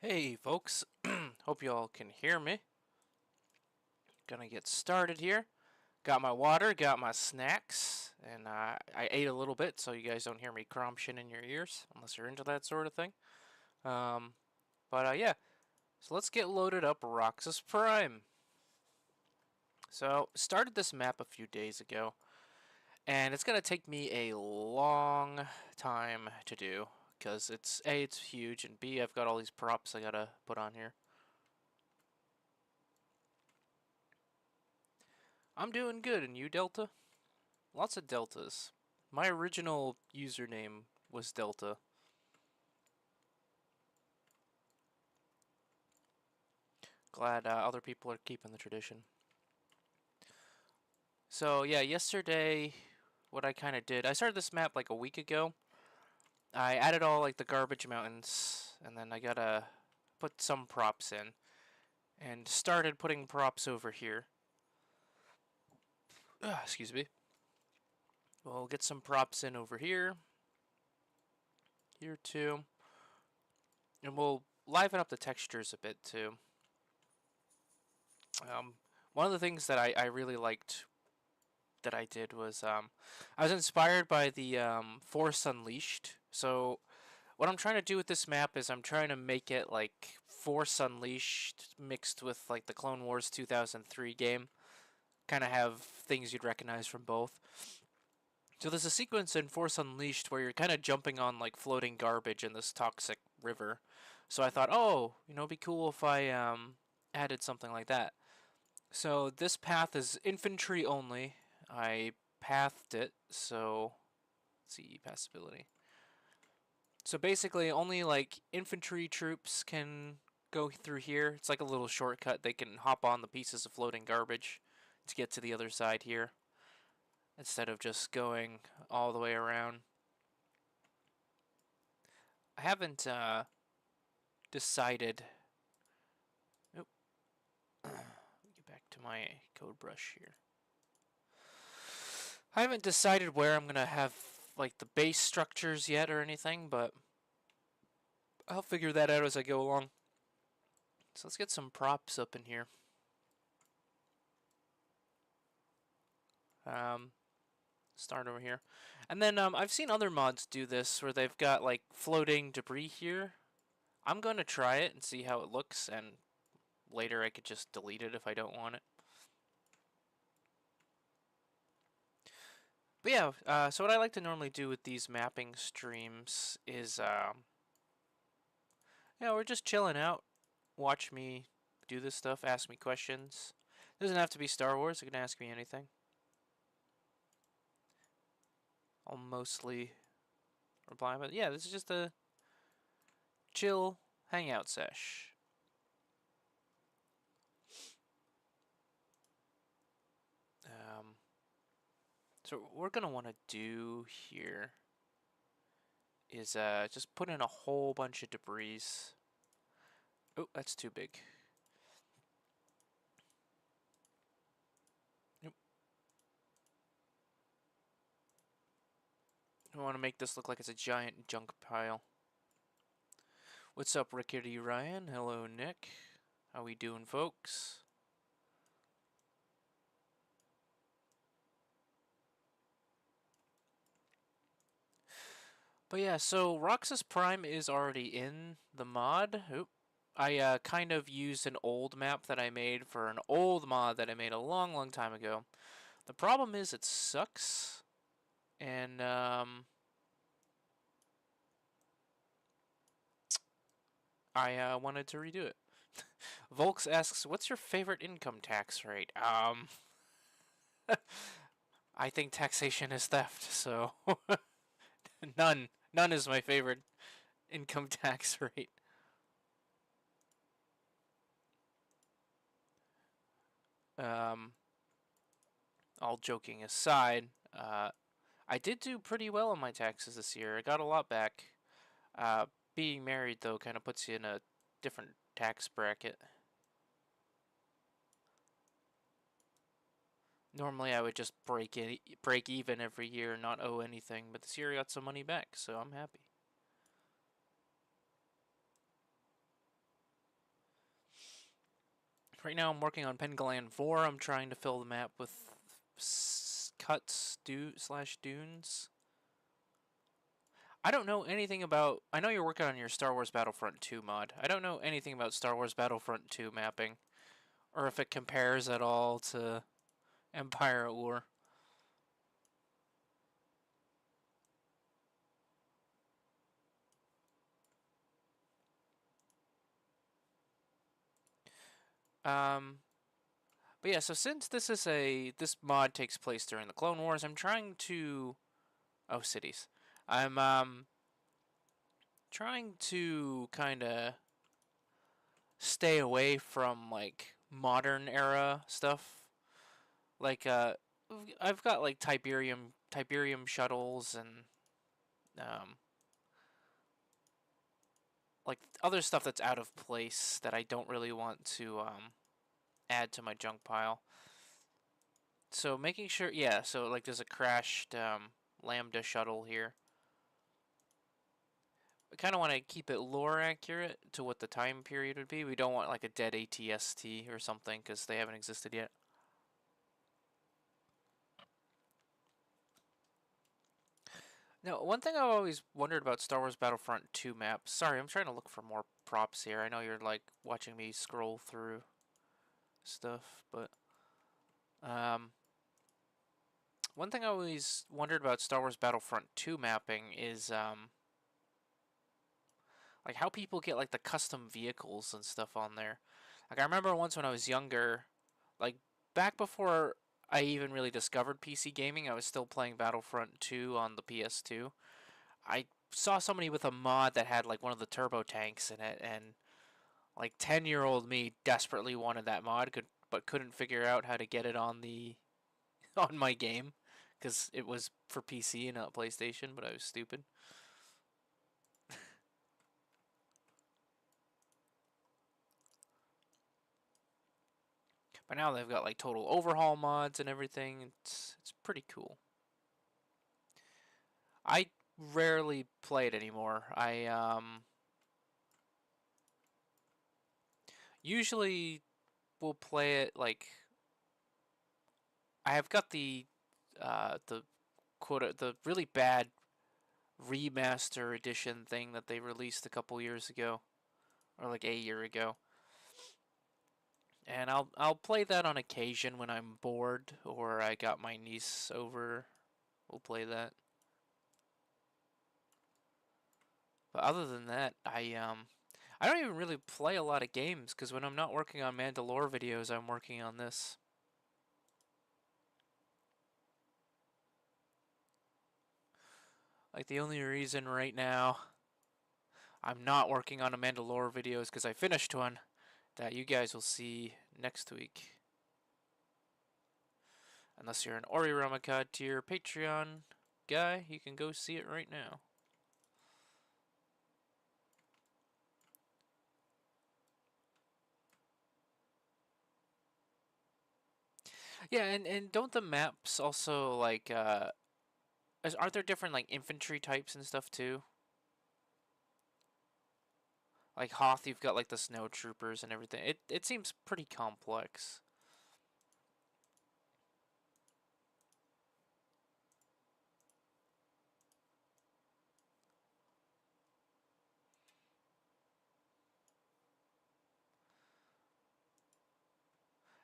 Hey folks, hope you all can hear me. Gonna get started here. Got my water, got my snacks, and I ate a little bit so you guys don't hear me cromshing in your ears, unless you're into that sort of thing. Um, yeah, so let's get loaded up Raxus Prime. So, started this map a few days ago, and it's gonna take me a long time to do, because it's huge, and B, I've got all these props I gotta put on here. I'm doing good, and you, Delta? Lots of deltas. My original username was Delta. Glad other people are keeping the tradition. So yeah, yesterday, what I kind of did, I started this map like a week ago. I added all like the garbage mountains, and then I gotta put some props in, and started putting props over here. Excuse me. We'll get some props in over here, here too, and we'll liven up the textures a bit too. Um, One of the things that I really liked that I did was I was inspired by the Force Unleashed. So what I'm trying to do with this map is I'm trying to make it like Force Unleashed mixed with like the Clone Wars 2003 game. Kind of have things you'd recognize from both. So there's a sequence in Force Unleashed where you're kind of jumping on like floating garbage in this toxic river. So I thought, oh, it'd be cool if I added something like that. So this path is infantry only. I pathed it, so let's see, passability. So basically only like infantry troops can go through here. It's like a little shortcut. They can hop on the pieces of floating garbage to get to the other side here instead of just going all the way around. I haven't decided. Oop. Get back to my code brush here. I haven't decided where I'm gonna have like the base structures yet or anything, but I'll figure that out as I go along. So let's get some props up in here. Start over here. And then I've seen other mods do this where they've got like floating debris here. I'm going to try it and see how it looks, and later I could just delete it if I don't want it. But yeah, so what I like to normally do with these mapping streams is, we're just chilling out. Watch me do this stuff, ask me questions. It doesn't have to be Star Wars, you can ask me anything. I'll mostly reply, but yeah, this is just a chill hangout sesh. So what we're gonna want to do here is just put in a whole bunch of debris. Oh, that's too big. Nope. I want to make this look like it's a giant junk pile. What's up, Rickety Ryan? Hello, Nick. How we doing, folks? But yeah, so Raxus Prime is already in the mod. Oop. I kind of used an old map that I made for an old mod that I made a long, long time ago. The problem is it sucks, and I wanted to redo it. Volks asks, "What's your favorite income tax rate?" I think taxation is theft, so none. None is my favorite income tax rate. Um, all joking aside, I did do pretty well on my taxes this year. I got a lot back. Being married, though, kind of puts you in a different tax bracket. Normally, I would just break even every year and not owe anything, but this year I got some money back, so I'm happy. Right now I'm working on Pengalan 4. I'm trying to fill the map with cuts slash dunes. I don't know anything about... I know you're working on your Star Wars Battlefront 2 mod. I don't know anything about Star Wars Battlefront 2 mapping. Or if it compares at all to Empire at War. But yeah, so since this mod takes place during the Clone Wars, I'm trying to... Oh, cities. I'm, trying to kind of stay away from, like, modern era stuff. Like, I've got, like, Tiberium shuttles and, like, other stuff that's out of place that I don't really want to, add to my junk pile. So making sure, yeah, so, like, there's a crashed, Lambda shuttle here. We kind of want to keep it lore accurate to what the time period would be. We don't want, like, a dead ATST or something, because they haven't existed yet. Now, one thing I've always wondered about Star Wars Battlefront 2 maps... Sorry, I'm trying to look for more props here. I know you're, like, watching me scroll through stuff, but... one thing I always wondered about Star Wars Battlefront 2 mapping is, like, how people get, like, the custom vehicles and stuff on there. Like, I remember once when I was younger, like, back before I even really discovered PC gaming, I was still playing Battlefront 2 on the PS2. I saw somebody with a mod that had, like, one of the turbo tanks in it, and, like, 10-year-old me desperately wanted that mod, but couldn't figure out how to get it on the on my game, because it was for PC and not PlayStation, but I was stupid. But now they've got, like, total overhaul mods and everything. It's pretty cool. I rarely play it anymore. I usually will play it, like, I have got the the really bad remaster edition thing that they released a couple years ago, or like a year ago. And I'll play that on occasion when I'm bored or I got my niece over. We'll play that. But other than that, I don't even really play a lot of games because when I'm not working on Manda-LORE videos, I'm working on this. Like, the only reason right now I'm not working on a Manda-LORE video is because I finished one that you guys will see next week. Unless you're an Ori Ramakad tier Patreon guy, you can go see it right now. Yeah, and don't the maps also, like, aren't there different, like, infantry types and stuff too? Like Hoth, you've got, like, the snow troopers and everything. It seems pretty complex.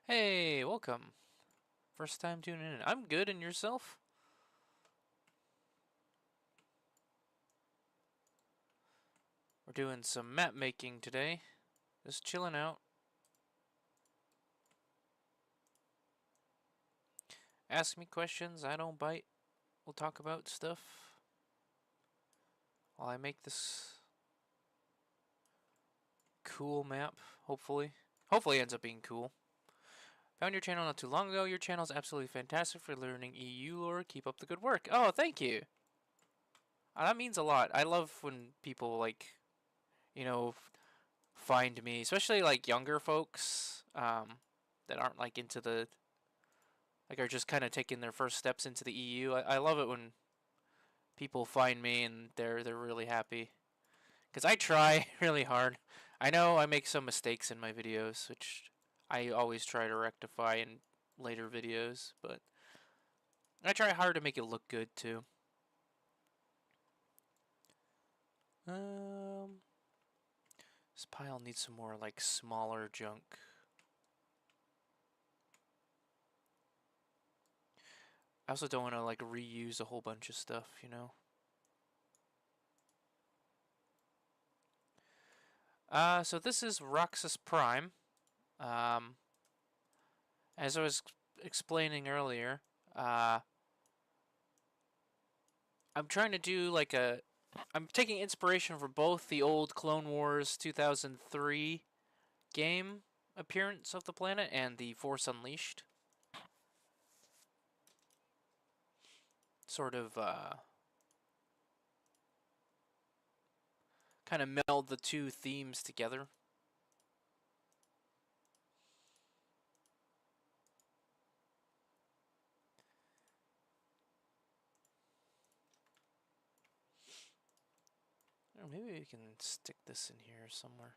Hey, welcome. First time tuning in. I'm good, and yourself? We're doing some map making today. Just chilling out. Ask me questions, I don't bite. We'll talk about stuff while I make this cool map, hopefully. Hopefully it ends up being cool. Found your channel not too long ago. Your channel is absolutely fantastic for learning EU lore. Keep up the good work. Oh, thank you. That means a lot. I love when people, like, you know, find me, especially, like, younger folks that aren't, like, into the, like, are just kind of taking their first steps into the EU. I love it when people find me and they're really happy, because I try really hard. I know I make some mistakes in my videos, which I always try to rectify in later videos, but I try hard to make it look good too. This pile needs some more like smaller junk. I also don't want to like reuse a whole bunch of stuff, you know. So this is Raxus Prime. As I was explaining earlier, I'm trying to do like I'm taking inspiration from both the old Clone Wars 2003 game appearance of the planet and the Force Unleashed. Sort of, kind of meld the two themes together. Or maybe we can stick this in here somewhere.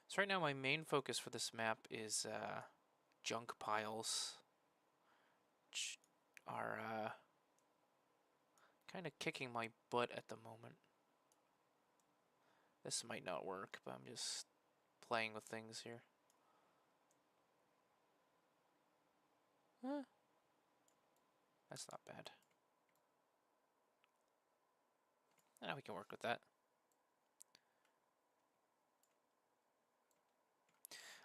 So right now my main focus for this map is junk piles, which are kind of kicking my butt at the moment. This might not work, but I'm just playing with things here. That's not bad. We can work with that.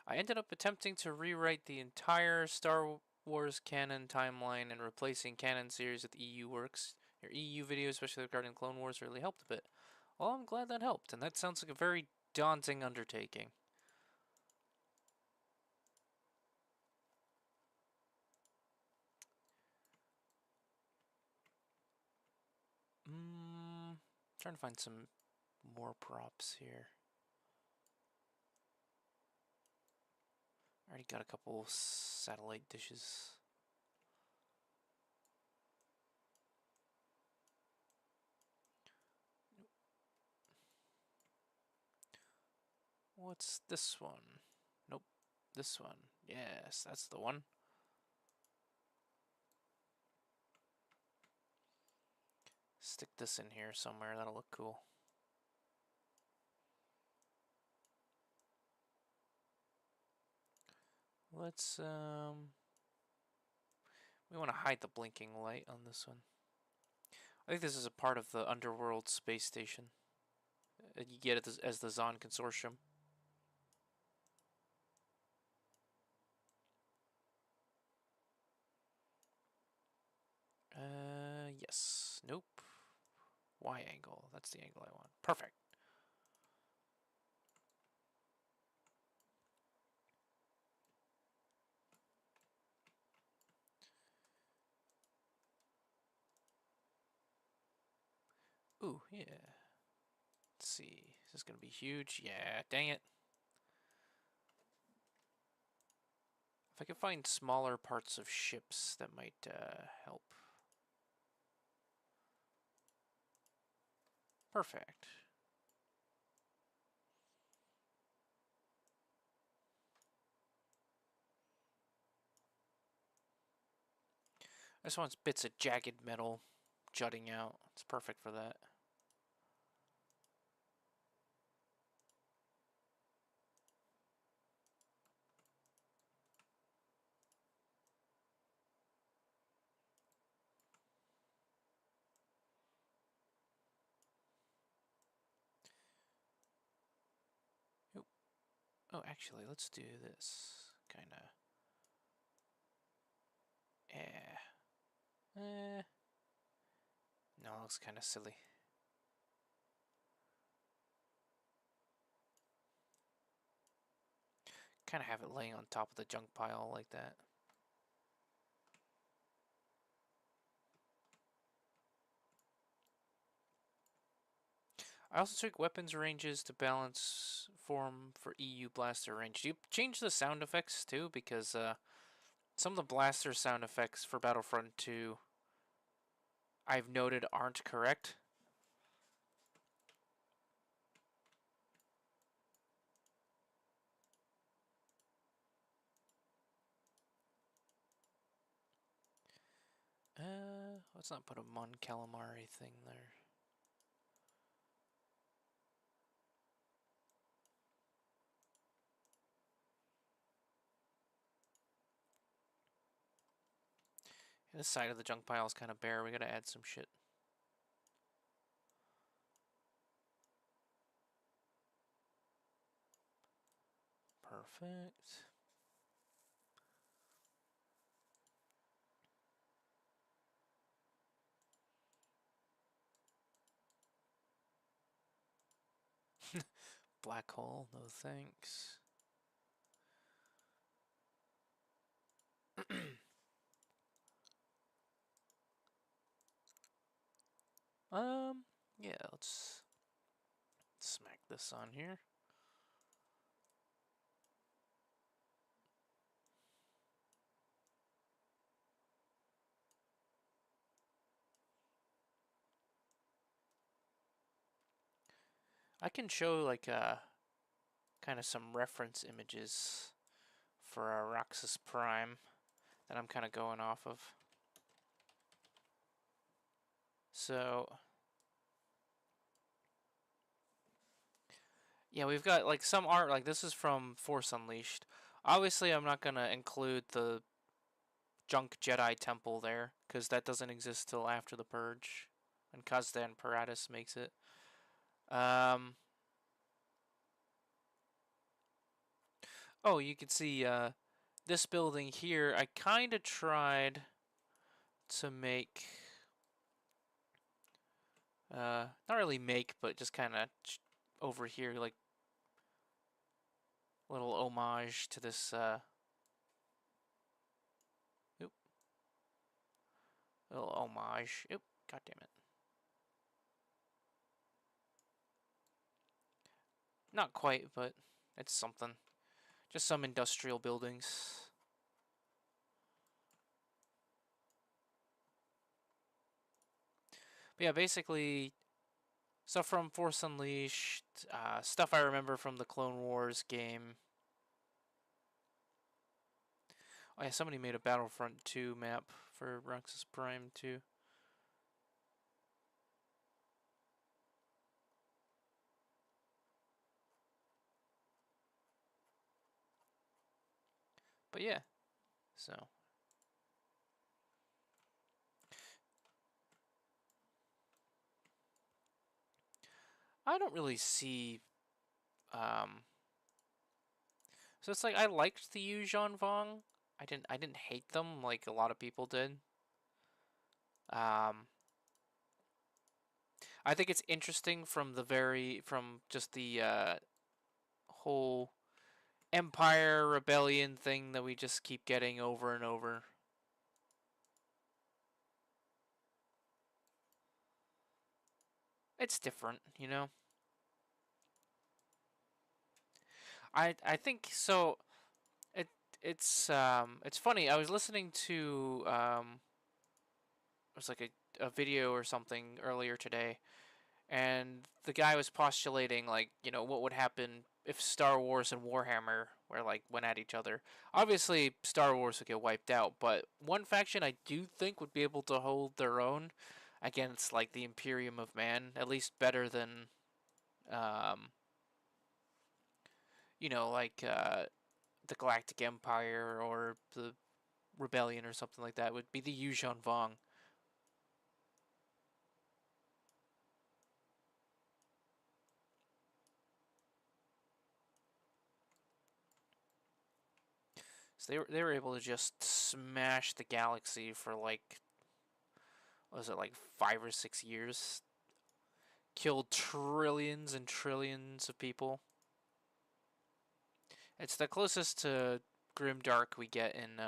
I ended up attempting to rewrite the entire Star Wars canon timeline and replacing canon series with EU works. Your EU video, especially regarding Clone Wars, really helped a bit. Well, I'm glad that helped, and that sounds like a very daunting undertaking. Trying to find some more props here. Already got a couple satellite dishes. What's this one? Nope. This one. Yes, that's the one. Stick this in here somewhere. That'll look cool. Let's, we want to hide the blinking light on this one. I think this is a part of the Underworld space station. You get it as the Zon Consortium. Yes. Nope. Y angle. That's the angle I want. Perfect. Ooh, yeah. Let's see. Is this going to be huge? Yeah, dang it. If I can find smaller parts of ships, that might help. Perfect. I just want bits of jagged metal jutting out. It's perfect for that. Oh, actually, let's do this. Kind of. Yeah. No, it looks kind of silly. Kind of have it laying on top of the junk pile like that. I also took weapons ranges to balance form for EU blaster range. Do you change the sound effects too? Because some of the blaster sound effects for Battlefront 2 I've noted aren't correct. Let's not put a Mon Calamari thing there. This side of the junk pile is kind of bare. We gotta add some shit. Perfect. Black hole, no thanks. Yeah, let's smack this on here. I can show like kind of some reference images for our Raxus Prime that I'm kind of going off of. So yeah, we've got like some art, like this is from Force Unleashed. Obviously, I'm not gonna include the junk Jedi temple there, because that doesn't exist till after the Purge, and Kazdan Paratus makes it. Oh, you can see this building here. I kind of tried to make, not really make, but just kind of over here, like little homage to this. Oop, little homage. Oop, god damn it. Not quite, but it's something. Just some industrial buildings. But yeah, basically stuff from Force Unleashed, stuff I remember from the Clone Wars game. Oh yeah, somebody made a Battlefront 2 map for Raxus Prime too. But yeah, so I don't really see. So it's like I liked the Yuuzhan Vong. I didn't hate them like a lot of people did. I think it's interesting from just the whole Empire Rebellion thing that we just keep getting over and over. It's different, you know. I think so. It it's funny. I was listening to it was like a video or something earlier today, and the guy was postulating like what would happen if Star Wars and Warhammer were like went at each other. Obviously, Star Wars would get wiped out, but one faction I do think would be able to hold their own against like the Imperium of Man, at least better than um, like the Galactic Empire or the Rebellion or something like that. Would be the Yuuzhan Vong. So they were able to just smash the galaxy for like, what was it, like 5 or 6 years? Killed trillions and trillions of people. It's the closest to grimdark we get in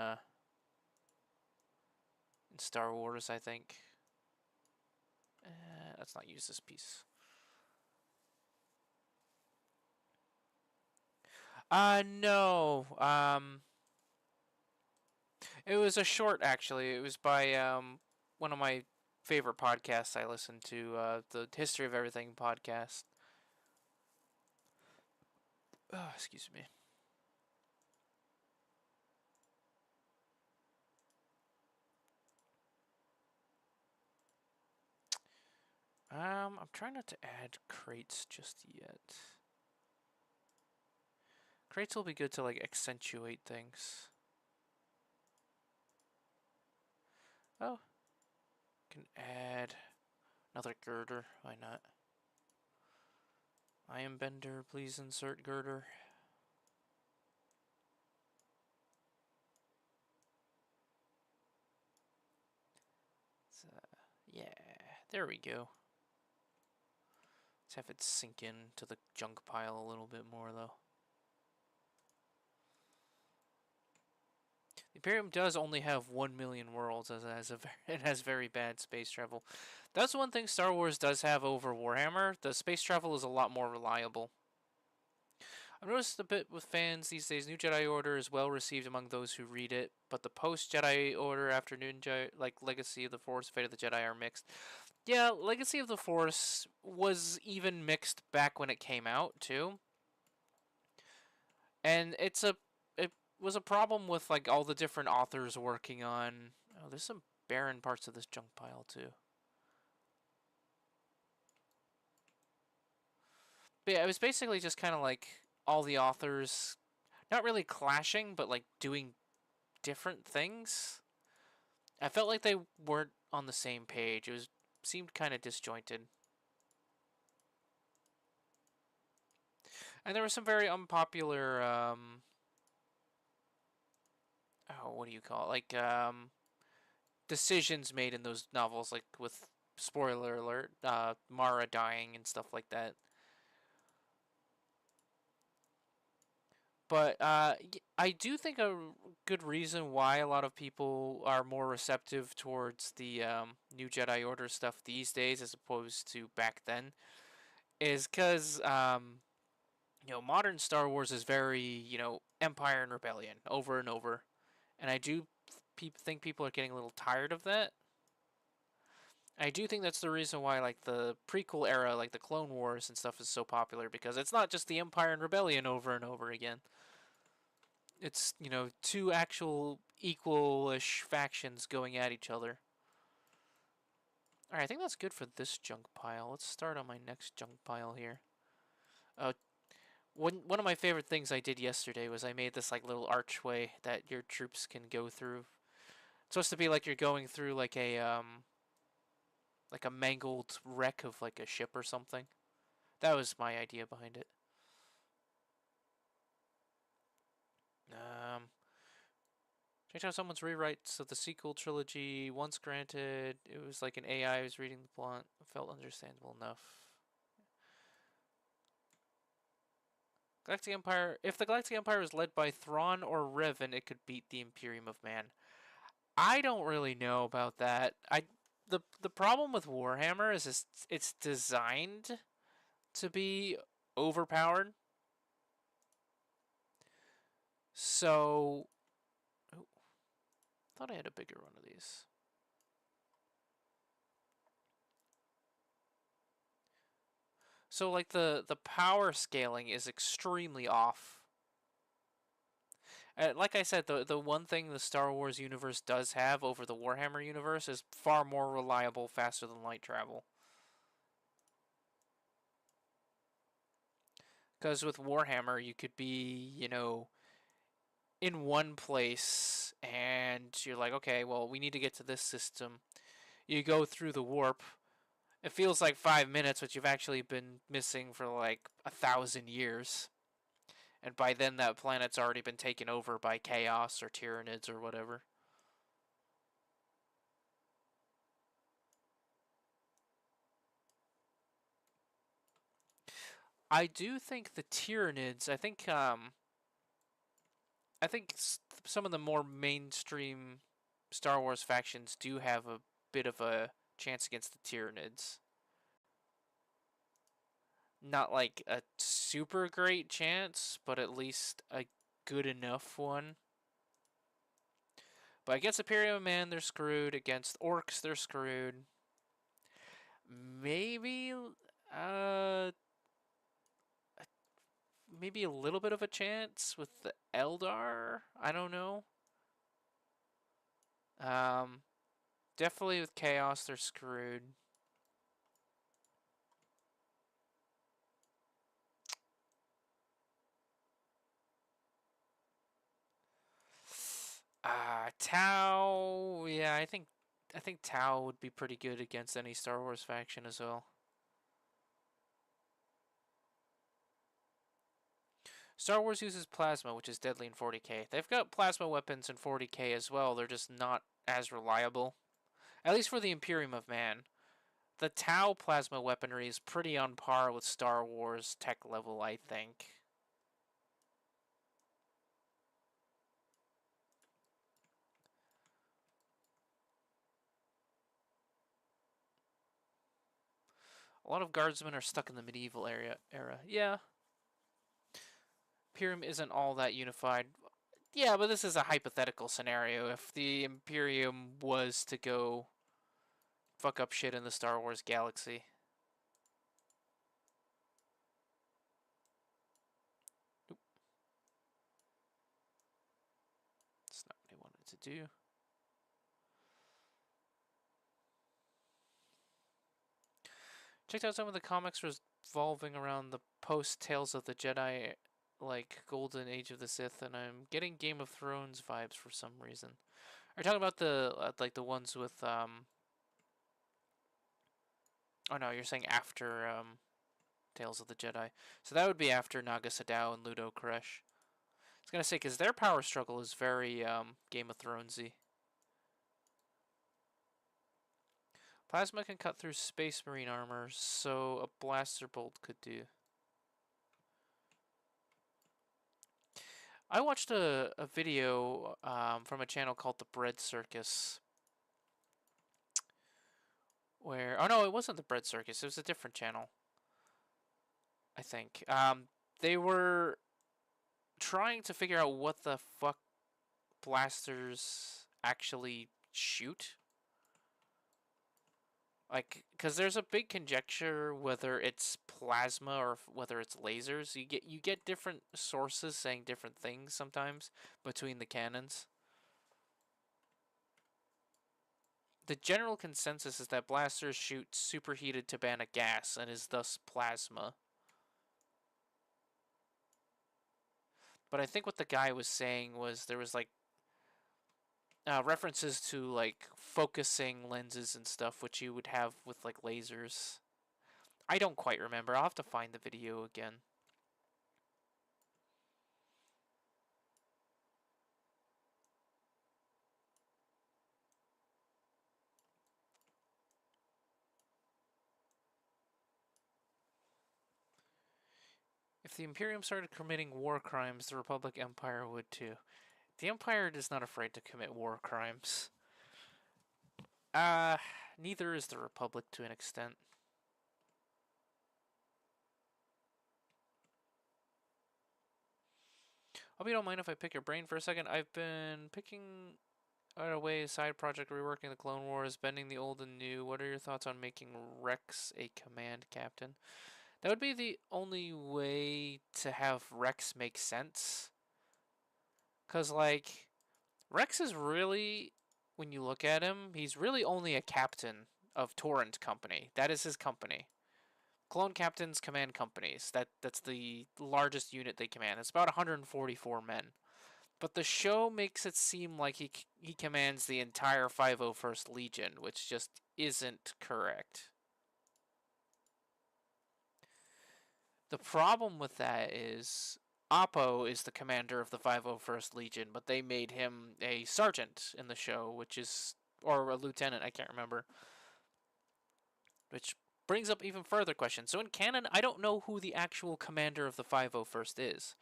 Star Wars, I think. Let's not use this piece. No. It was a short, actually. It was by one of my favorite podcasts I listen to, the History of Everything podcast. Oh, excuse me. I'm trying not to add crates just yet. Crates will be good to like accentuate things. Oh, can add another girder. Why not? I am Bender. Please insert girder. So, yeah, there we go. Let's have it sink in to the junk pile a little bit more, though. The Imperium does only have 1 million worlds, as it has very bad space travel. That's one thing Star Wars does have over Warhammer. The space travel is a lot more reliable. I've noticed a bit with fans these days. New Jedi Order is well received among those who read it, but the post Jedi Order after like Legacy of the Force, Fate of the Jedi are mixed. Yeah, Legacy of the Force was even mixed back when it came out too, and it was a problem with like all the different authors working on. Oh, there's some barren parts of this junk pile too. But yeah, it was basically just kind of like all the authors, not really clashing, but like doing different things. I felt like they weren't on the same page. It seemed kind of disjointed. And there were some very unpopular oh, what do you call it? Like decisions made in those novels, like with spoiler alert, Mara dying and stuff like that. But I do think a good reason why a lot of people are more receptive towards the new Jedi Order stuff these days as opposed to back then is because modern Star Wars is very Empire and Rebellion over and over, and I do think people are getting a little tired of that. I do think that's the reason why like the prequel era, like the Clone Wars and stuff, is so popular because it's not just the Empire and Rebellion over and over again. It's two actual equal-ish factions going at each other. All right, I think that's good for this junk pile. Let's start on my next junk pile here. One of my favorite things I did yesterday was I made this like little archway that your troops can go through. It's supposed to be like you're going through like a mangled wreck of like a ship or something. That was my idea behind it. Checked out someone's rewrites of the sequel trilogy. Once granted, it was like an AI was reading the plot. Felt understandable enough. Galactic Empire. If the Galactic Empire was led by Thrawn or Revan, it could beat the Imperium of Man. I don't really know about that. The problem with Warhammer is it's designed to be overpowered. So, oh, thought I had a bigger one of these. So like the power scaling is extremely off. Like I said, the one thing the Star Wars universe does have over the Warhammer universe is far more reliable, faster than light travel. Because with Warhammer, you could be, in one place and you're like, okay, well, we need to get to this system. You go through the warp. It feels like 5 minutes, but you've actually been missing for like 1,000 years. And by then, that planet's already been taken over by chaos or Tyranids or whatever. I do think the Tyranids. I think some of the more mainstream Star Wars factions do have a bit of a chance against the Tyranids. Not like a super great chance, but at least a good enough one. But against Imperium Man, they're screwed. Against Orcs, they're screwed. Maybe, uh, maybe a little bit of a chance with the Eldar. I don't know. Definitely with Chaos, they're screwed. Tau. Yeah, I think Tau would be pretty good against any Star Wars faction as well. Star Wars uses plasma, which is deadly in 40k. They've got plasma weapons in 40k as well. They're just not as reliable. At least for the Imperium of Man. The Tau plasma weaponry is pretty on par with Star Wars tech level, I think. A lot of guardsmen are stuck in the medieval era. Yeah, Imperium isn't all that unified. Yeah, but this is a hypothetical scenario. If the Imperium was to go fuck up shit in the Star Wars galaxy. Nope. That's not what I wanted to do. Checked out some of the comics revolving around the post Tales of the Jedi, like Golden Age of the Sith, and I'm getting Game of Thrones vibes for some reason. Are you talking about the like the ones with Oh no, you're saying after Tales of the Jedi. So that would be after Naga Sadow and Ludo Koresh. I was gonna say because their power struggle is very Game of Thronesy. Plasma can cut through Space Marine armor, so a blaster bolt could do. I watched a video from a channel called The Bread Circus. Where, oh no, it wasn't The Bread Circus, it was a different channel, I think. They were trying to figure out what the fuck blasters actually shoot. Like, because there's a big conjecture whether it's plasma or whether it's lasers. You get different sources saying different things sometimes between the cannons. The general consensus is that blasters shoot superheated Tabana gas and is thus plasma. But I think what the guy was saying was there was like references to like focusing lenses and stuff, which you would have with like lasers. I don't quite remember. I'll have to find the video again. If the Imperium started committing war crimes, the Republic Empire would too. The Empire is not afraid to commit war crimes. Neither is the Republic to an extent. Hope you don't mind if I pick your brain for a second. I've been picking away a side project, reworking the Clone Wars, bending the old and new. What are your thoughts on making Rex a command captain? That would be the only way to have Rex make sense. Because, like, Rex is really, when you look at him, he's really only a captain of Torrent Company. That is his company. Clone Captains command companies. That's the largest unit they command. It's about 144 men. But the show makes it seem like he commands the entire 501st Legion, which just isn't correct. The problem with that is Oppo is the commander of the 501st Legion, but they made him a sergeant in the show, which is, or a lieutenant, I can't remember. Which brings up even further questions. So in canon, I don't know who the actual commander of the 501st is.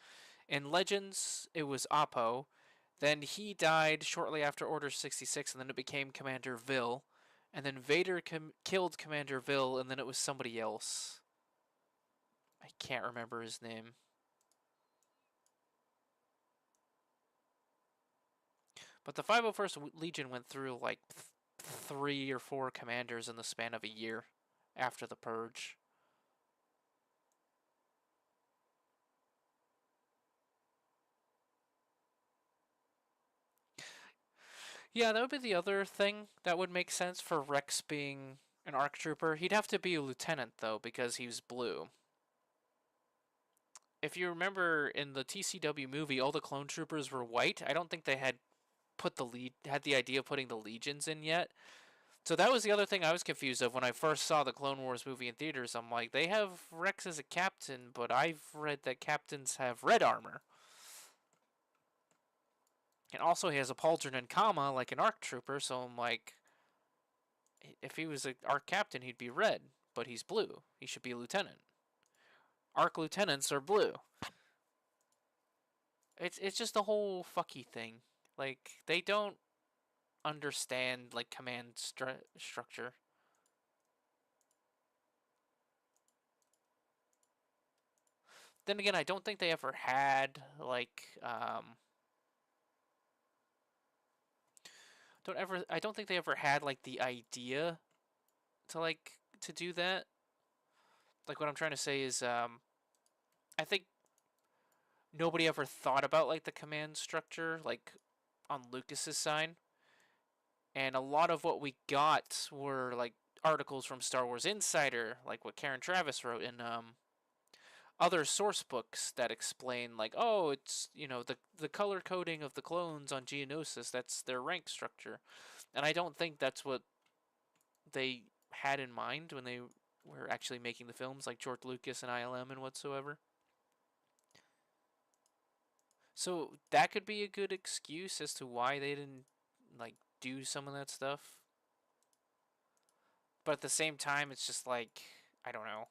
In Legends, it was Oppo. Then he died shortly after Order 66, and then it became Commander Vil. And then Vader killed Commander Vil, and then it was somebody else. I can't remember his name. But the 501st Legion went through like 3 or 4 commanders in the span of a year after the Purge. Yeah, that would be the other thing that would make sense for Rex being an ARC trooper. He'd have to be a lieutenant, though, because he was blue. If you remember in the TCW movie, all the clone troopers were white. I don't think they had had the idea of putting the legions in yet. So that was the other thing I was confused of when I first saw the Clone Wars movie in theaters. I'm like, they have Rex as a captain, but I've read that captains have red armor. And also he has a pauldron and comma like an ARC trooper, so I'm like, if he was an ARC captain, he'd be red, but he's blue. He should be a lieutenant. ARC lieutenants are blue. It's just a whole fucky thing. Like, they don't understand, like, command structure. Then again, I don't think they ever had, like, I don't think they ever had, like, the idea to do that. Like, what I'm trying to say is, I think nobody ever thought about, like, the command structure, like, on Lucas's side. And a lot of what we got were, like, articles from Star Wars Insider, like what Karen Travis wrote in, other source books that explain, like, oh, it's, the color coding of the clones on Geonosis, that's their rank structure. And I don't think that's what they had in mind when they were actually making the films, like George Lucas and ILM and whatsoever. So that could be a good excuse as to why they didn't, like, do some of that stuff. But at the same time, it's just like, I don't know.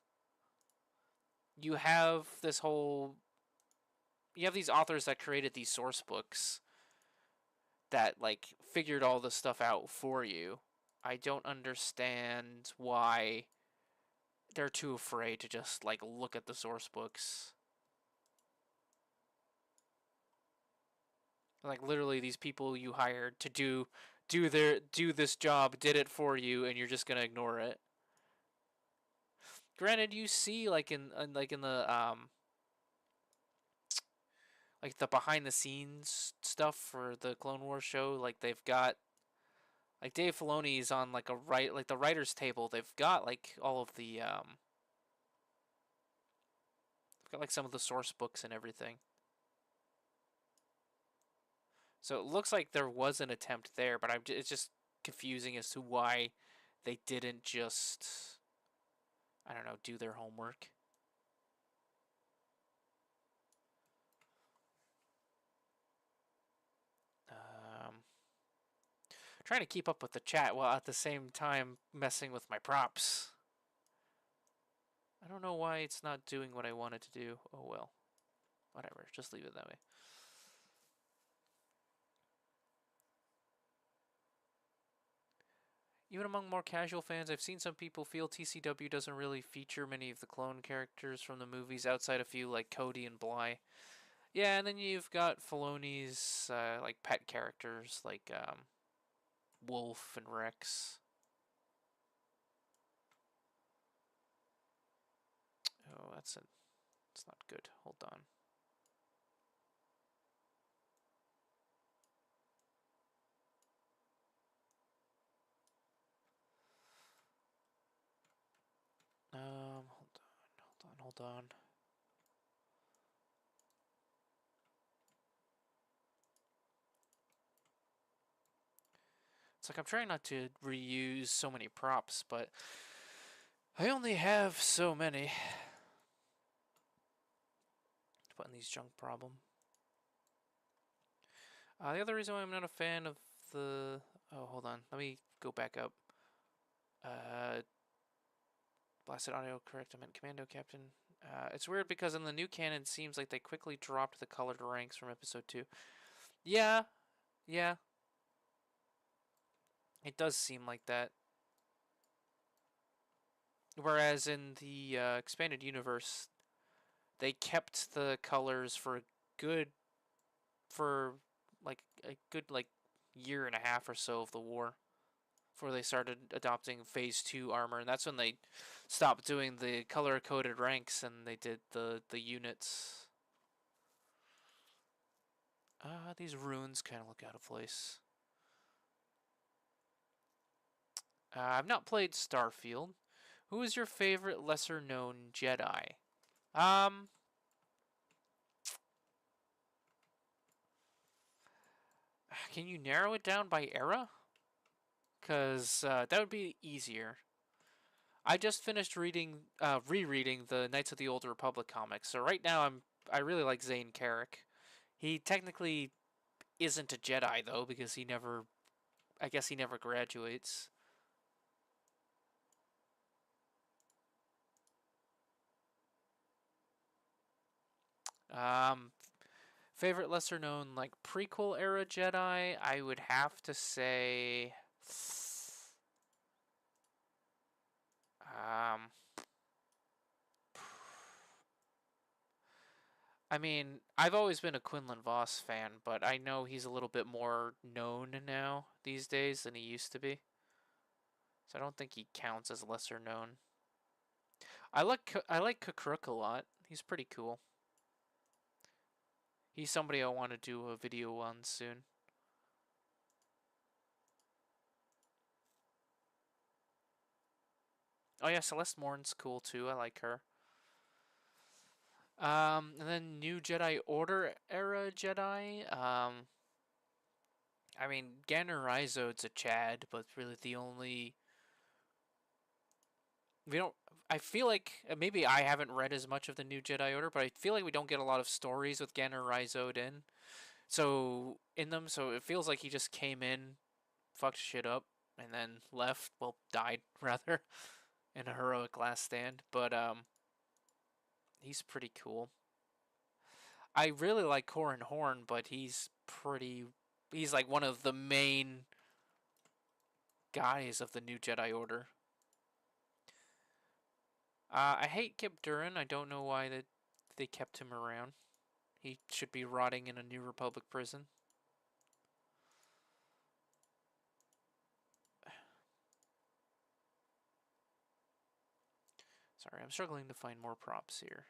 You have these authors that created these source books that, like, figured all this stuff out for you. I don't understand why they're too afraid to just, like, look at the source books. Like, literally, these people you hired to do this job did it for you, and you're just gonna ignore it. Granted, you see, like, in the like, the behind the scenes stuff for the Clone Wars show, like, they've got, like, Dave Filoni's on, like, the writers table. They've got, like, all of the they've got, like, some of the source books and everything. So it looks like there was an attempt there, but it's just confusing as to why they didn't just, I don't know, do their homework. Trying to keep up with the chat while at the same time messing with my props. I don't know why it's not doing what I wanted to do. Oh well. Whatever, just leave it that way. Even among more casual fans, I've seen some people feel TCW doesn't really feature many of the clone characters from the movies outside a few like Cody and Bly. Yeah, and then you've got Filoni's like pet characters like Wolf and Rex. Oh, that's not good. Hold on. Hold on. It's like I'm trying not to reuse so many props, but I only have so many. Put in these junk problem. The other reason why I'm not a fan of the... Oh, hold on. Let me go back up. Blasted audio correct. I meant Commando Captain. It's weird because in the new canon, it seems like they quickly dropped the colored ranks from Episode 2. Yeah. Yeah. It does seem like that. Whereas in the expanded universe, they kept the colors for a good year and a half or so of the war before they started adopting Phase 2 armor, and that's when they stopped doing the color-coded ranks and they did the units. These runes kind of look out of place. I've not played Starfield. Who is your favorite lesser-known Jedi? Can you narrow it down by era? Because that would be easier. I just finished rereading the Knights of the Old Republic comics. So right now I really like Zane Carrick. He technically isn't a Jedi though because I guess he never graduates. Um, Favorite lesser known like prequel era Jedi, I would have to say um I mean, I've always been a Quinlan Voss fan, but I know he's a little bit more known now these days than he used to be. So I don't think he counts as lesser known. I like Kukruk a lot. He's pretty cool. He's somebody I want to do a video on soon. Oh yeah, Celeste Morn's cool too. I like her. And then New Jedi Order era Jedi. I mean, Ganner Rhyzode's a Chad, but really the only we don't. I feel like maybe I haven't read as much of the New Jedi Order, but I feel like we don't get a lot of stories with Ganner Rhyzode in them. So it feels like he just came in, fucked shit up, and then left. Well, died rather in a heroic last stand. But he's pretty cool. I really like Corran Horn, but he's pretty. He's like one of the main guys of the New Jedi Order. I hate Kip Duran. I don't know why they kept him around. He should be rotting in a New Republic prison. Sorry, I'm struggling to find more props here.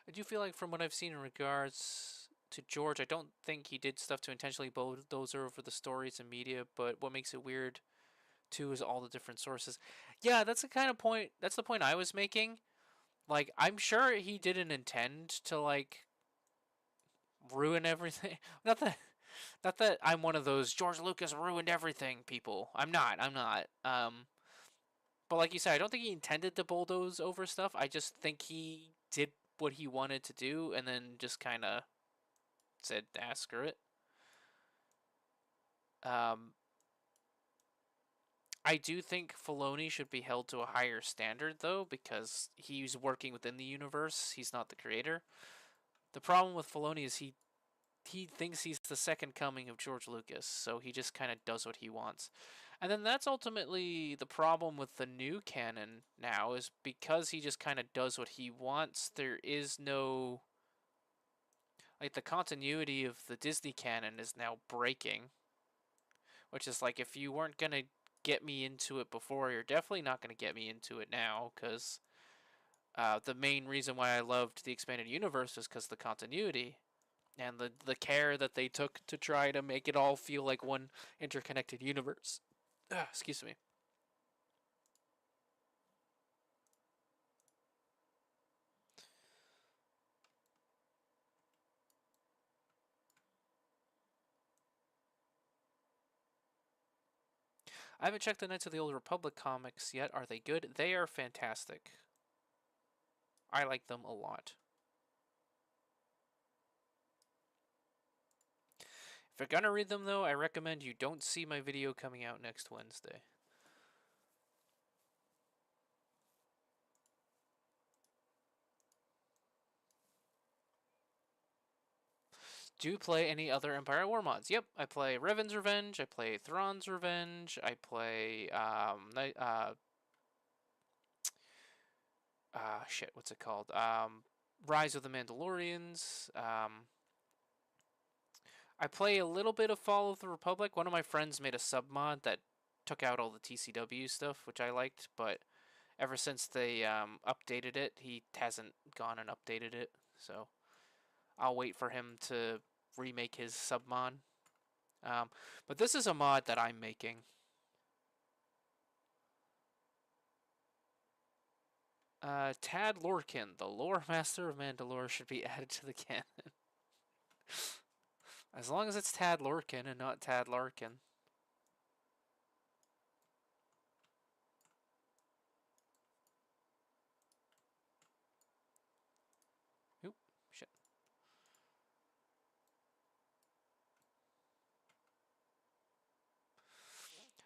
I do feel like from what I've seen in regards to George, I don't think he did stuff to intentionally bulldoze over the stories and media, but what makes it weird too is all the different sources. Yeah, that's the kind of point that's the point I was making. Like, I'm sure he didn't intend to like ruin everything. Not that I'm one of those George Lucas ruined everything people. I'm not. I'm not. But like you said, I don't think he intended to bulldoze over stuff. I just think he did what he wanted to do and then just kind of said, "Ah, screw it." Um, I do think Filoni should be held to a higher standard though, because he's working within the universe. He's not the creator. The problem with Filoni is he thinks he's the second coming of George Lucas, so he just kind of does what he wants. And then that's ultimately the problem with the new canon now is because he just kind of does what he wants, there is no like the continuity of the Disney canon is now breaking, which is like if you weren't going to get me into it before, you're definitely not going to get me into it now cuz the main reason why I loved the expanded universe is cuz the continuity and the care that they took to try to make it all feel like one interconnected universe. Excuse me. I haven't checked the Knights of the Old Republic comics yet. Are they good? They are fantastic. I like them a lot. If you're gonna read them though, I recommend you don't see my video coming out next Wednesday. Do you play any other Empire War mods? Yep, I play Revan's Revenge, I play Thrawn's Revenge, I play shit, what's it called? Rise of the Mandalorians. I play a little bit of Fall of the Republic. One of my friends made a sub mod that took out all the TCW stuff, which I liked, but ever since they updated it, he hasn't gone and updated it. So I'll wait for him to remake his sub mod. But this is a mod that I'm making. Tad Lorkin, the lore master of Mandalore, should be added to the canon. As long as it's Tad Lorkin and not Tad Larkin. Oop, shit.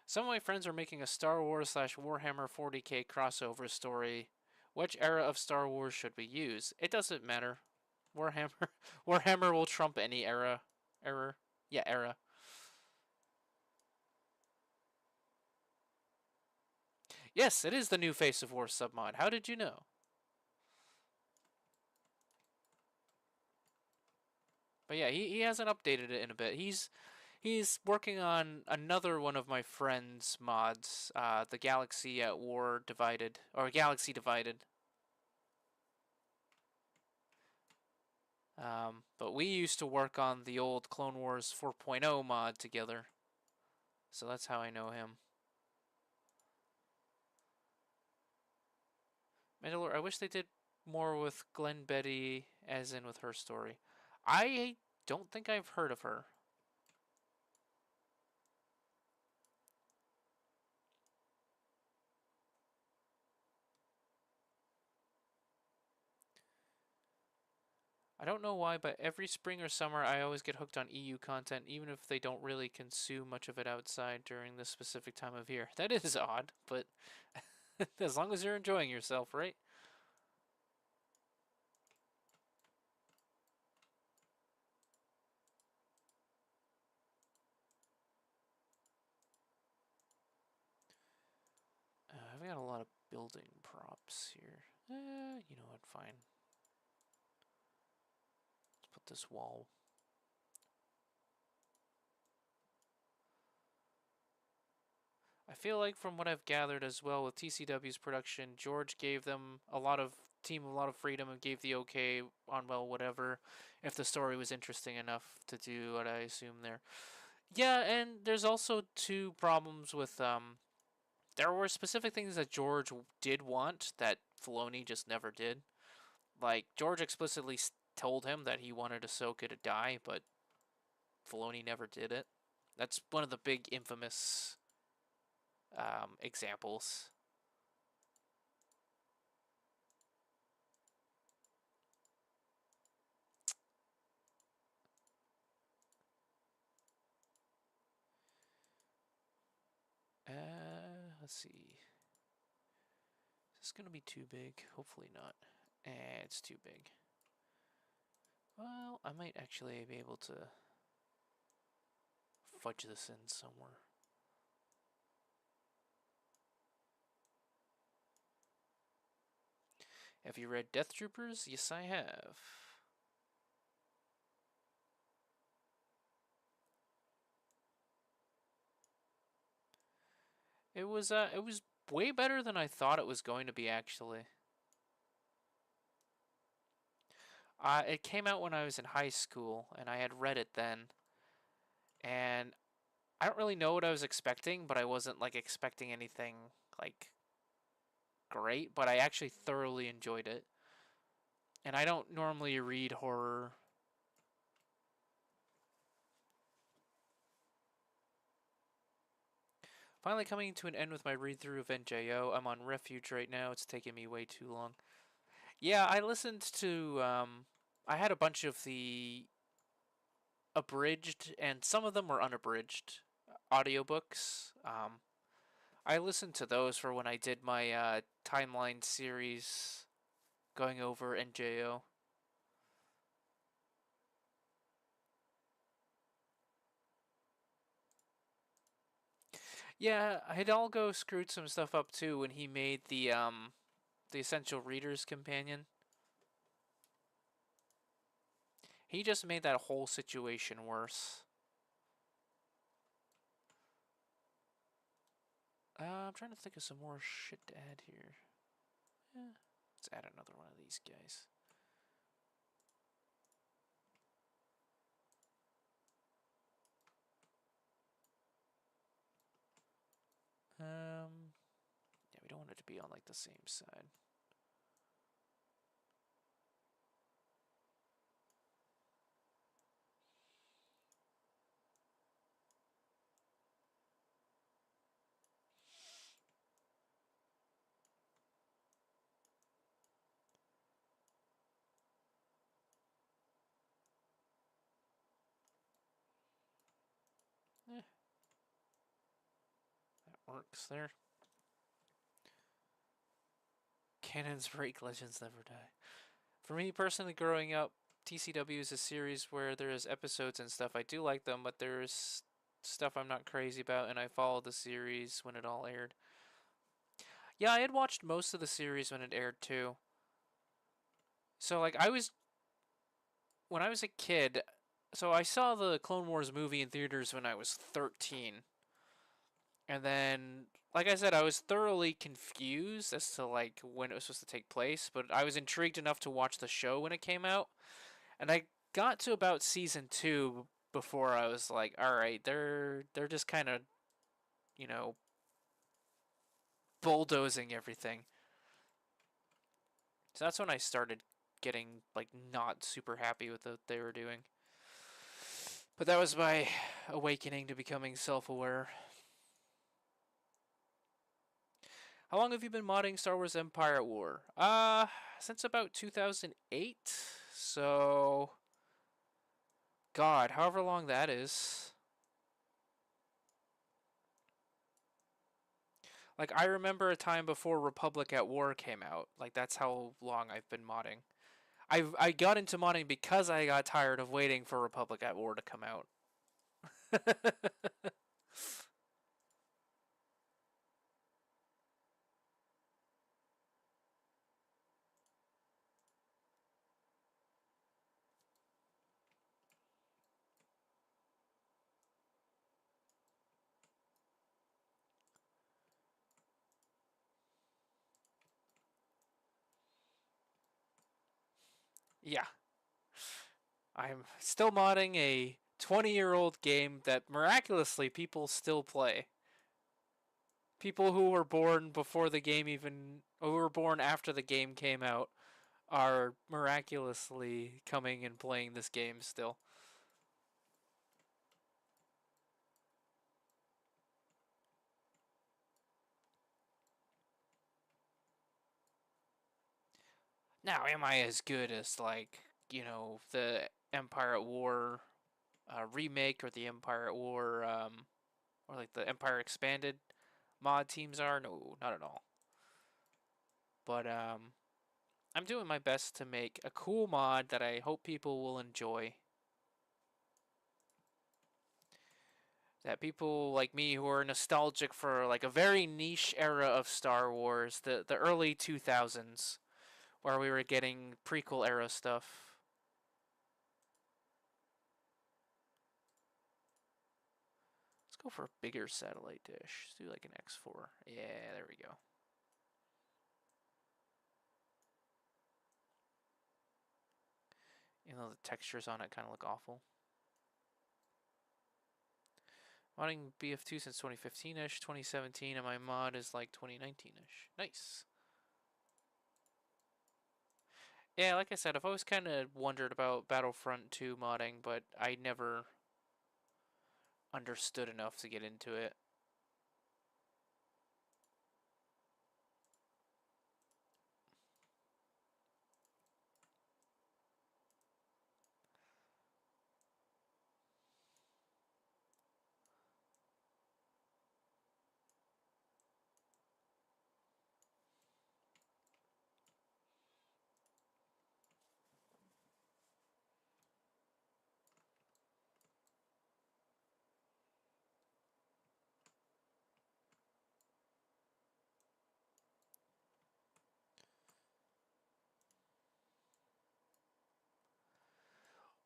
Some of my friends are making a Star Wars / Warhammer 40k crossover story. Which era of Star Wars should we use? It doesn't matter. Warhammer Warhammer will trump any era. Era. Yes, it is the new Face of War submod. How did you know? But yeah, he hasn't updated it in a bit. He's working on another one of my friend's mods, the Galaxy at War Divided, or Galaxy Divided. But we used to work on the old Clone Wars 4.0 mod together. So that's how I know him. Mandalore, I wish they did more with Glenn Betty, as in with her story. I don't think I've heard of her. I don't know why, but every spring or summer I always get hooked on EU content, even if they don't really consume much of it outside during this specific time of year. That is odd, but as long as you're enjoying yourself, right? I've got a lot of building props here. You know what, fine. Let's put this wall. I feel like from what I've gathered as well with TCW's production, George gave them a lot of freedom and gave the okay on, well, whatever, if the story was interesting enough to do what I assume there. Yeah, and there's also two problems with there were specific things that George did want that Filoni just never did. Like, George explicitly told him that he wanted Ahsoka to die, but Filoni never did it. That's one of the big infamous examples. Let's see. Is this gonna be too big? Hopefully not. It's too big. Well, I might actually be able to fudge this in somewhere. Have you read Death Troopers? Yes, I have. It was way better than I thought it was going to be, actually. It came out when I was in high school, and I had read it then. And I don't really know what I was expecting, but I wasn't like expecting anything like great, but I actually thoroughly enjoyed it. And I don't normally read horror. Finally coming to an end with my read through of NJO. I'm on Refuge right now. It's taking me way too long. Yeah, I listened to I had a bunch of the abridged and some of them were unabridged audiobooks. I listened to those for when I did my timeline series going over NJO. Yeah, Hidalgo screwed some stuff up too when he made the Essential Reader's Companion. He just made that whole situation worse. I'm trying to think of some more shit to add here. Let's add another one of these guys. Yeah, we don't want it to be on like the same side. works there. Canons break, legends never die. For me personally, growing up, TCW is a series where there's episodes and stuff. I do like them, but there's stuff I'm not crazy about, and I followed the series when it all aired. Yeah, I had watched most of the series when it aired too. So like when I was a kid, so I saw the Clone Wars movie in theaters when I was 13. And then like I said, I was thoroughly confused as to like when it was supposed to take place, but I was intrigued enough to watch the show when it came out. And I got to about season 2 before I was like, all right, they're just kind of, you know, bulldozing everything. So that's when I started getting like not super happy with what they were doing. But that was my awakening to becoming self-aware. How long have you been modding Star Wars Empire at War? Since about 2008. So God, however long that is. Like I remember a time before Republic at War came out. Like that's how long I've been modding. I got into modding because I got tired of waiting for Republic at War to come out. Yeah, I'm still modding a 20-year-old game that miraculously people still play. People who were born before the game even, who were born after the game came out, are miraculously coming and playing this game still. Now, am I as good as, like, the Empire at War remake or the Empire at War, or like the Empire Expanded mod teams are? No, not at all. But I'm doing my best to make a cool mod that I hope people will enjoy. That people like me who are nostalgic for like a very niche era of Star Wars, the early 2000s, where we were getting prequel era stuff. Let's go for a bigger satellite dish. Let's do like an X4. Yeah, there we go. Even though the textures on it kind of look awful. Modding BF2 since 2015-ish, 2017, and my mod is like 2019-ish. Nice. Yeah, like I said, I've always kind of wondered about Battlefront 2 modding, but I never understood enough to get into it.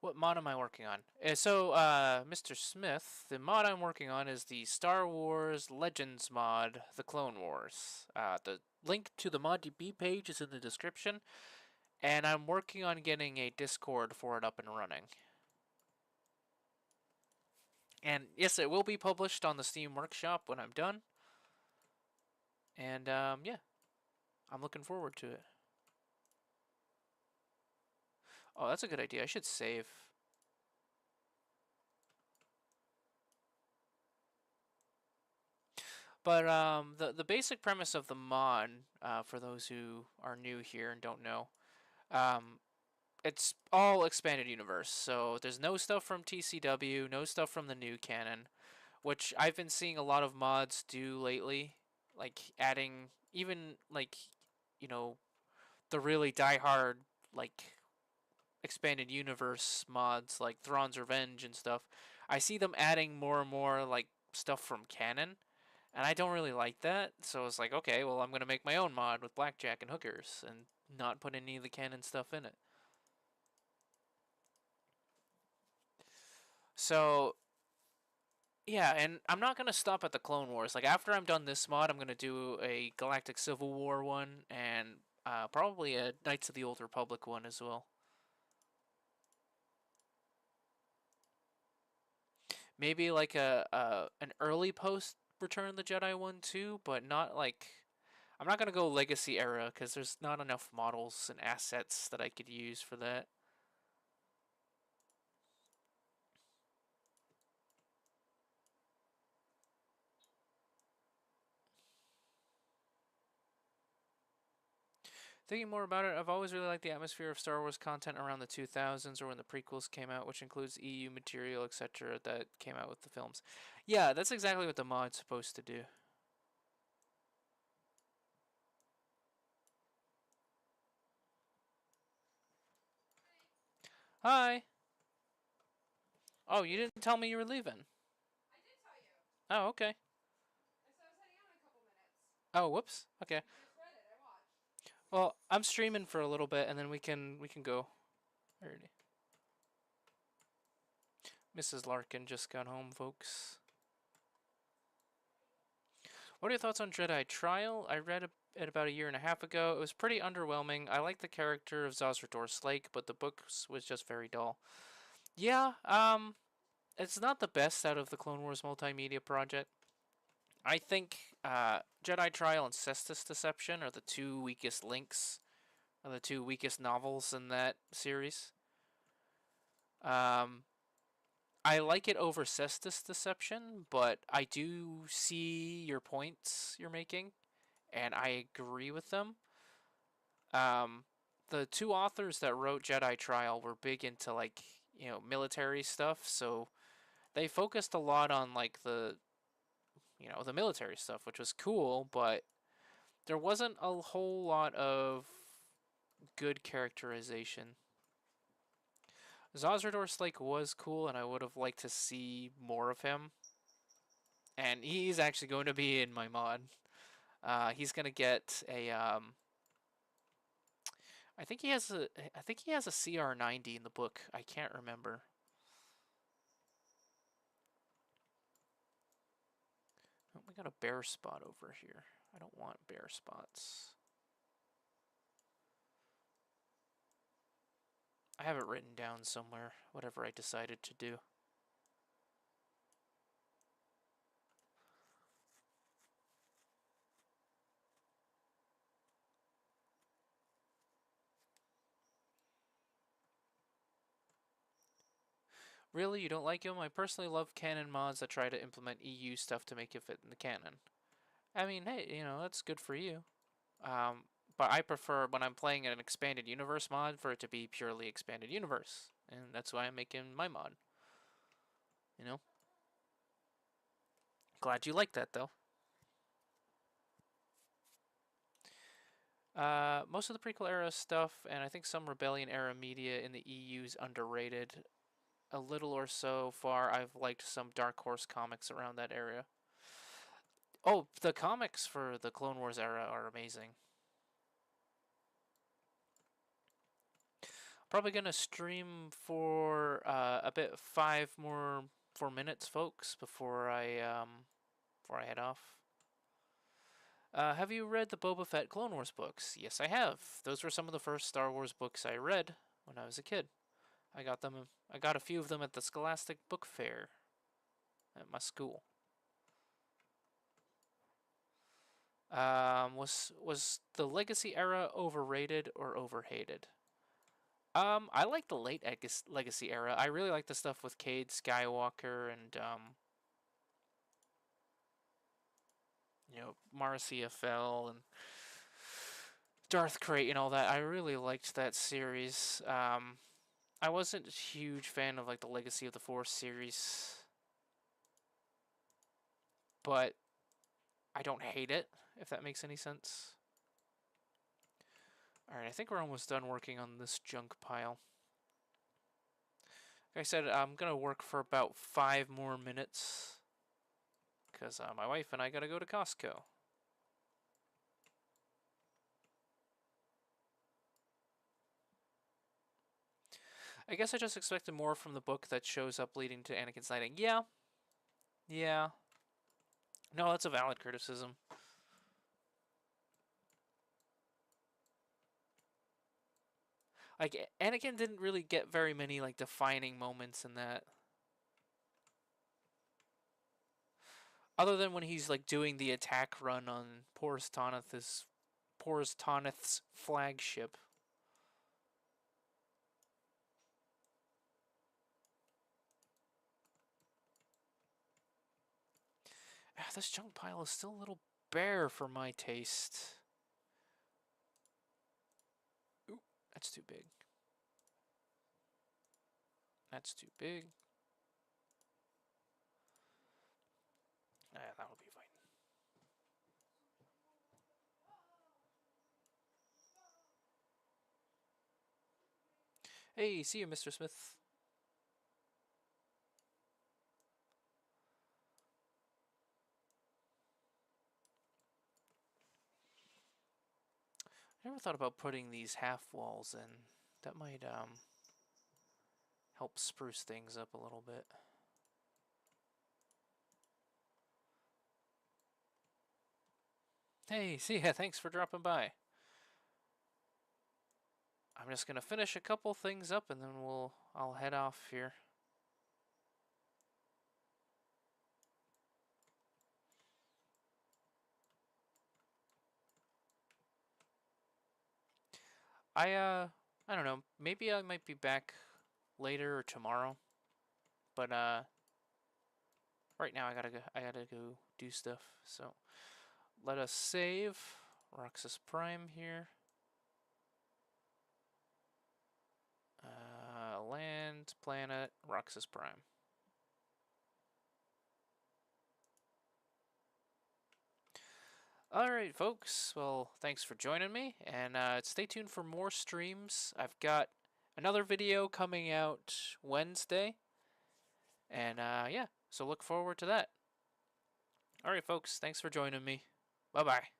What mod am I working on? So, Mr. Smith, the mod I'm working on is the Star Wars Legends mod, The Clone Wars. The link to the ModDB page is in the description, and I'm working on getting a Discord for it up and running. And yes, it will be published on the Steam Workshop when I'm done. And yeah, I'm looking forward to it. Oh, that's a good idea. I should save. But the basic premise of the mod, for those who are new here and don't know, um, it's all expanded universe. So there's no stuff from TCW, no stuff from the new canon. which I've been seeing a lot of mods do lately, like adding even like you know the really diehard like expanded universe mods like Thrawn's Revenge and stuff. I see them adding more and more like stuff from canon, and I don't really like that. So it's like, okay, well, I'm gonna make my own mod with blackjack and hookers and not put any of the canon stuff in it. So yeah, and I'm not gonna stop at the Clone Wars. Like after I'm done this mod, I'm gonna do a Galactic Civil War one and probably a Knights of the Old Republic one as well. Maybe like a an early post Return of the Jedi one too, but not like I'm not gonna go Legacy era because there's not enough models and assets that I could use for that. Thinking more about it, I've always really liked the atmosphere of Star Wars content around the 2000s or when the prequels came out, which includes EU material, etc., that came out with the films. Yeah, that's exactly what the mod's supposed to do. Hi. Oh, you didn't tell me you were leaving. Oh, okay. Oh, whoops. Okay. Well, I'm streaming for a little bit, and then we can go. Alrighty. Mrs. Larkin just got home, folks. What are your thoughts on Jedi Trial? I read it about a year and a half ago. It was pretty underwhelming. I like the character of Zazrador Slake, but the book was just very dull. Yeah, it's not the best out of the Clone Wars multimedia project. I think Jedi Trial and Cestus Deception are the two weakest links, are the two weakest novels in that series. Um, I like it over Cestus Deception, but I do see your points you're making, and I agree with them. Um, the two authors that wrote Jedi Trial were big into like military stuff, so they focused a lot on like the military stuff, which was cool, but there wasn't a whole lot of good characterization. Zazrador Slake was cool, and I would have liked to see more of him. And he's actually going to be in my mod. He's gonna get a I think he has a CR90 in the book. I can't remember. Oh, we got a bear spot over here. I don't want bear spots. I have it written down somewhere, whatever I decided to do. Really, you don't like him? I personally love canon mods that try to implement EU stuff to make it fit in the canon. I mean, hey, that's good for you. Um, but I prefer when I'm playing an expanded universe mod for it to be purely expanded universe, and that's why I'm making my mod. You know, glad you like that though. Most of the prequel era stuff, and I think some Rebellion era media in the EU is underrated. A little or so far, I've liked some Dark Horse comics around that area. Oh, the comics for the Clone Wars era are amazing. Probably gonna stream for a bit 4 minutes, folks, before I head off. Have you read the Boba Fett Clone Wars books? Yes, I have. Those were some of the first Star Wars books I read when I was a kid. I got them. I got a few of them at the Scholastic Book Fair at my school. Was the Legacy era overrated or overhated? I like the late Legacy era. I really like the stuff with Cade Skywalker and Marcia Fell and Darth Crate and all that. I really liked that series. I wasn't a huge fan of like the Legacy of the Force series. but I don't hate it, if that makes any sense. Alright, I think we're almost done working on this junk pile. Like I said, I'm going to work for about 5 more minutes, because my wife and I got to go to Costco. I guess I just expected more from the book that shows up leading to Anakin's knighting. Yeah. Yeah. No, that's a valid criticism. Like, Anakin didn't really get very many, like, defining moments in that. Other than when he's, like, doing the attack run on Porus Tanith's flagship. This junk pile is still a little bare for my taste. Ooh, that's too big. That's too big. That'll be fine. Hey, see you, Mr. Smith. I never thought about putting these half walls in. That might help spruce things up a little bit. Hey, see ya, thanks for dropping by. I'm just gonna finish a couple things up and then I'll head off here. I don't know, maybe I might be back later or tomorrow. But right now I gotta go do stuff. So let us save Raxus Prime here. Land, planet, Raxus Prime. Alright, folks. Well, thanks for joining me, and stay tuned for more streams. I've got another video coming out Wednesday, and yeah, so look forward to that. Alright, folks. Thanks for joining me. Bye-bye.